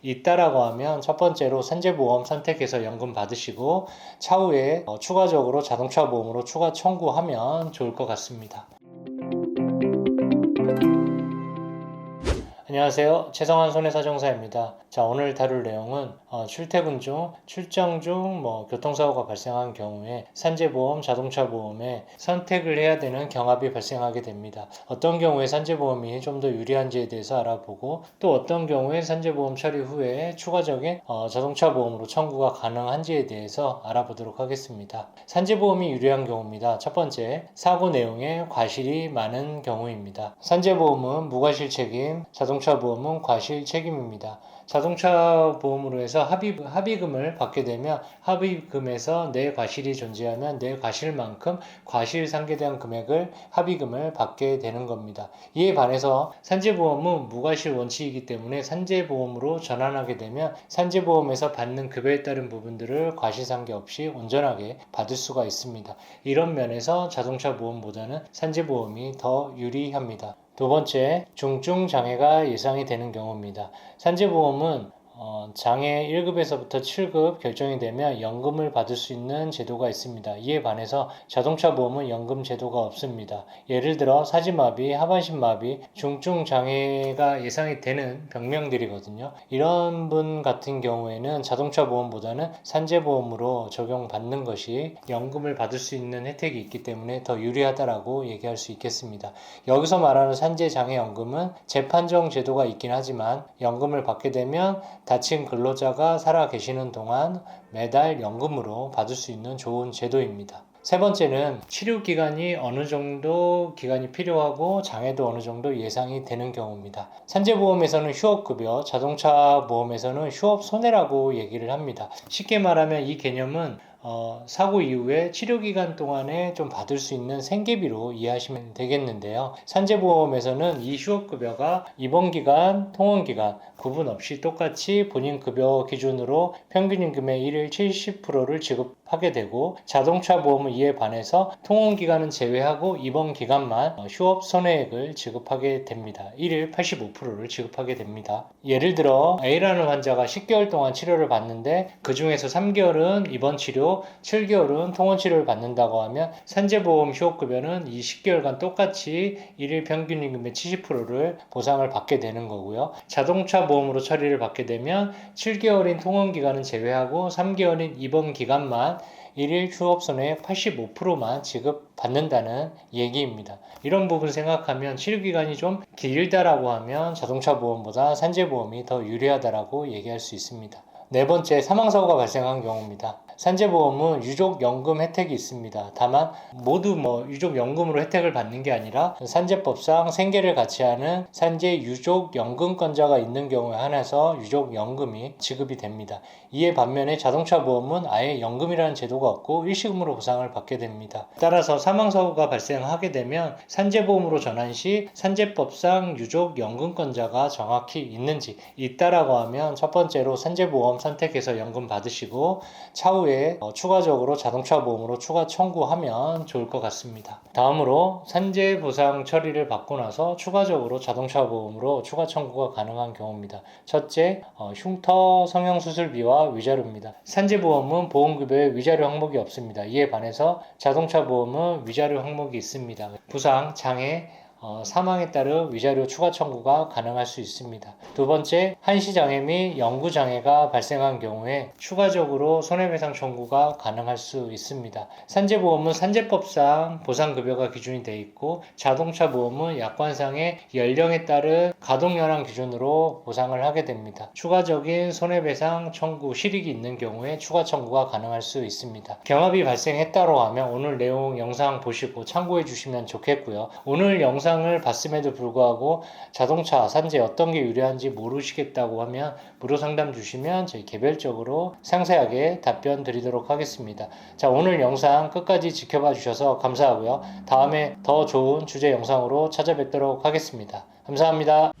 있다라고 하면 첫 번째로 산재보험 선택해서 연금 받으시고 차후에 추가적으로 자동차 보험으로 추가 청구하면 좋을 것 같습니다. 안녕하세요. 최성환 손해사정사입니다. 자, 오늘 다룰 내용은 출퇴근 중, 출장 중 교통사고가 발생한 경우에 산재보험, 자동차보험에 선택을 해야 되는 경합이 발생하게 됩니다. 어떤 경우에 산재보험이 좀 더 유리한지에 대해서 알아보고 또 어떤 경우에 산재보험 처리 후에 추가적인 자동차보험으로 청구가 가능한지에 대해서 알아보도록 하겠습니다. 산재보험이 유리한 경우입니다. 첫 번째, 사고 내용에 과실이 많은 경우입니다. 산재보험은 무과실 책임, 자동차 보험은 과실 책임입니다. 자동차 보험으로 해서 합의금을 받게 되면 합의금에서 내 과실이 존재하면 내 과실만큼 과실 상계대한 금액을 합의금을 받게 되는 겁니다. 이에 반해서 산재보험은 무과실 원칙이기 때문에 산재보험으로 전환하게 되면 산재보험에서 받는 급여에 따른 부분들을 과실상계 없이 온전하게 받을 수가 있습니다. 이런 면에서 자동차 보험보다는 산재보험이 더 유리합니다. 두 번째, 중증 장애가 예상이 되는 경우입니다. 산재보험은 장애 1급에서부터 7급 결정이 되면 연금을 받을 수 있는 제도가 있습니다. 이에 반해서 자동차 보험은 연금 제도가 없습니다. 예를 들어 사지마비, 하반신마비, 중증 장애가 예상이 되는 병명들이거든요. 이런 분 같은 경우에는 자동차 보험보다는 산재보험으로 적용받는 것이 연금을 받을 수 있는 혜택이 있기 때문에 더 유리하다라고 얘기할 수 있겠습니다. 여기서 말하는 산재장애연금은 재판정 제도가 있긴 하지만 연금을 받게 되면 다친 근로자가 살아 계시는 동안 매달 연금으로 받을 수 있는 좋은 제도입니다. 세 번째는 치료기간이 어느 정도 기간이 필요하고 장애도 어느 정도 예상이 되는 경우입니다. 산재보험에서는 휴업급여, 자동차 보험에서는 휴업손해라고 얘기를 합니다. 쉽게 말하면 이 개념은 사고 이후에 치료기간 동안에 좀 받을 수 있는 생계비로 이해하시면 되겠는데요. 산재보험에서는 이 휴업급여가 입원기간, 통원기간 구분 없이 똑같이 본인급여 기준으로 평균임금의 1일 70%를 지급하게 되고 자동차 보험은 이에 반해서 통원기간은 제외하고 입원기간만 휴업손해액을 지급하게 됩니다. 1일 85%를 지급하게 됩니다. 예를 들어 A라는 환자가 10개월 동안 치료를 받는데 그 중에서 3개월은 입원치료 7개월은 통원치료를 받는다고 하면 산재보험 휴업급여는 이 10개월간 똑같이 1일 평균임금의 70%를 보상을 받게 되는 거고요. 자동차 보험으로 처리를 받게 되면 7개월인 통원기간은 제외하고 3개월인 입원기간만 1일 휴업손해액 85%만 지급받는다는 얘기입니다. 이런 부분 생각하면 치료기간이 좀 길다라고 하면 자동차 보험보다 산재보험이 더 유리하다라고 얘기할 수 있습니다. 네 번째, 사망사고가 발생한 경우입니다. 산재보험은 유족연금 혜택이 있습니다. 다만 모두 유족연금으로 혜택을 받는 게 아니라 산재법상 생계를 같이 하는 산재 유족연금권자가 있는 경우에 한해서 유족연금이 지급이 됩니다. 이에 반면에 자동차 보험은 아예 연금이라는 제도가 없고 일시금으로 보상을 받게 됩니다. 따라서 사망사고가 발생하게 되면 산재보험으로 전환 시 산재법상 유족연금권자가 정확히 있다라고 하면 첫 번째로 산재보험 선택해서 연금 받으시고 차후에 추가적으로 자동차 보험으로 추가 청구하면 좋을 것 같습니다. 다음으로 산재 보상 처리를 받고 나서 추가적으로 자동차 보험으로 추가 청구가 가능한 경우입니다. 첫째, 흉터 성형수술비와 위자료입니다. 산재보험은 보험급여에 위자료 항목이 없습니다. 이에 반해서 자동차 보험은 위자료 항목이 있습니다. 부상, 장애, 사망에 따른 위자료 추가 청구가 가능할 수 있습니다. 두 번째, 한시장애 및 영구장애가 발생한 경우에 추가적으로 손해배상 청구가 가능할 수 있습니다. 산재보험은 산재법상 보상급여가 기준이 되어 있고 자동차 보험은 약관상의 연령에 따른 가동연한 기준으로 보상을 하게 됩니다. 추가적인 손해배상 청구 실익이 있는 경우에 추가 청구가 가능할 수 있습니다. 경합이 발생했다고 하면 오늘 내용 영상 보시고 참고해 주시면 좋겠고요. 오늘 영상을 봤음에도 불구하고 자동차, 산재 어떤 게 유리한지 모르시겠다고 하면 무료 상담 주시면 저희 개별적으로 상세하게 답변 드리도록 하겠습니다. 자, 오늘 영상 끝까지 지켜봐 주셔서 감사하고요. 다음에 더 좋은 주제 영상으로 찾아뵙도록 하겠습니다. 감사합니다.